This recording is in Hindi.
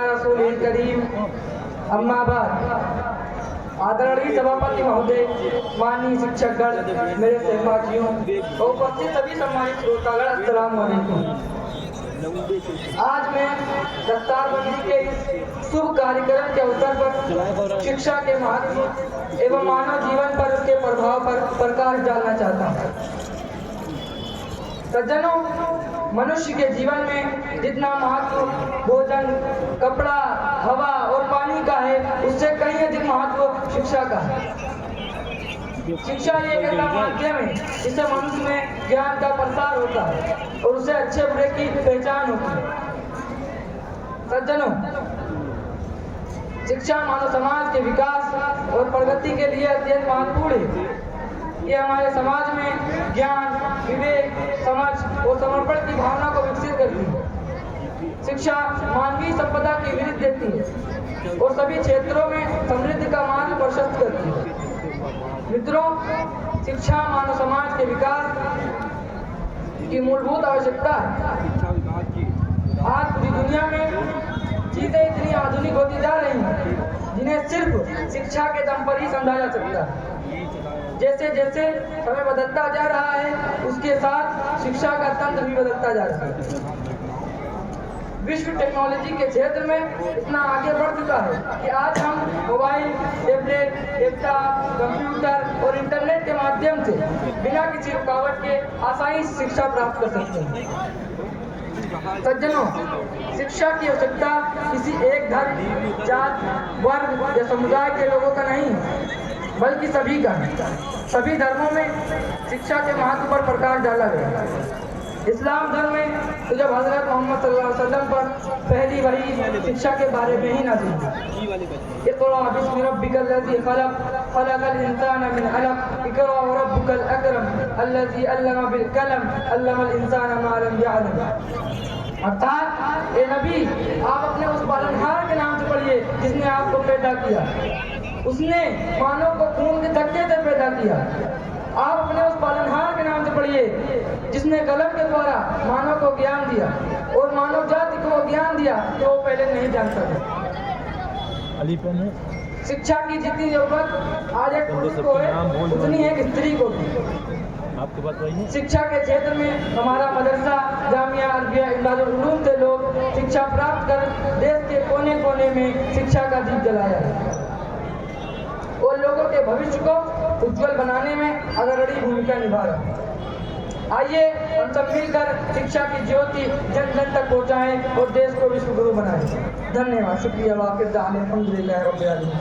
रसूलिल करीम अम्मा बाद। आदरणीय सभापति महोदय, माननीय शिक्षकगण, मेरे सहपाठियों और उपस्थित सभी सम्मानित श्रोतागण, अस्सलाम वालेकुम। आज मैं दस्तारबंदी के इस शुभ कार्यक्रम के अवसर पर शिक्षा के महत्व एवं मानव जीवन पर उसके प्रभाव पर प्रकाश डालना चाहता हूँ। सज्जनों, मनुष्य के जीवन में जितना महत्व भोजन, कपड़ा, हवा और पानी का है, उससे कहीं अधिक महत्व शिक्षा का है। शिक्षा एक ऐसा माध्यम है जिससे मनुष्य में ज्ञान का प्रसार होता है और उसे अच्छे बुरे की पहचान होती है। सज्जनों, शिक्षा मानव समाज के विकास और प्रगति के लिए अत्यंत महत्वपूर्ण है। ये हमारे समाज में ज्ञान, विवेक, समझ और समर्पण की भावना को विकसित करती है। शिक्षा मानवीय संपदा की वृद्धि देती है और सभी क्षेत्रों में समृद्धि का मार्ग प्रशस्त करती है। मित्रों, शिक्षा मानव समाज के विकास की मूलभूत आवश्यकता है। आज पूरी दुनिया में चीजें इतनी आधुनिक होती जा रही हैं जिन्हें सिर्फ शिक्षा के दम पर ही समझा जा सकता है। जैसे जैसे समय बदलता जा रहा है, उसके साथ शिक्षा का तंत्र भी बदलता जा रहा है। विश्व टेक्नोलॉजी के क्षेत्र में इतना आगे बढ़ चुका है कि आज हम मोबाइल, टैबलेट, लैपटॉप, कंप्यूटर और इंटरनेट के माध्यम से बिना किसी रुकावट के आसानी से शिक्षा प्राप्त कर सकते हैं। सज्जनों, शिक्षा की आवश्यकता किसी एक धर्म, जात, वर्ग या समुदाय के लोगों का नहीं है, बल्कि सभी का है। सभी धर्मों में शिक्षा के महत्व पर प्रकाश डाला गया है। इस्लाम धर्म में तो जब हजरत मोहम्मद सल्लल्लाहु अलैहि वसल्लम पर पहली वही शिक्षा के बारे में ही नाज़िल हुई। इक़रा बिस्मि रब्बिकल लज़ी खलक़, खलक़ल इंसान मिन अलक़, इक़रा व रब्बुकल अकरम अल्लज़ी अल्लम बिल कलम, अल्लमल इंसान मा लम यअलम। अर्थात ए नबी, आप अपने उस पालनहार के नाम से पढ़िए जिसने आपको पैदा किया। उसने मानव को खून के धक्के से पैदा किया। आप अपने उस पालनहार के नाम से पढ़िए जिसने कलम के द्वारा मानव को ज्ञान दिया और मानव जाति को ज्ञान दिया जो वो पहले नहीं जानता था। शिक्षा की जितनी जरूरत आज एक पुरुष को है, उतनी एक स्त्री को भी। आपके बात वही है। शिक्षा के क्षेत्र में हमारा मदरसा, जामिया अरबिया इमदादुल उलूम से लोग शिक्षा प्राप्त कर देश के कोने कोने में शिक्षा का दीप जलाया है और लोगों के भविष्य को उज्जवल बनाने में अग्रणी भूमिका निभा रहा है। आइए हम सब मिलकर शिक्षा की ज्योति जन जन तक पहुंचाएं और देश को विश्व गुरु बनाएं। धन्यवाद, शुक्रिया, वाक़िफ़, अल्हम्दुलिल्लाह रब्बिल आलमीन।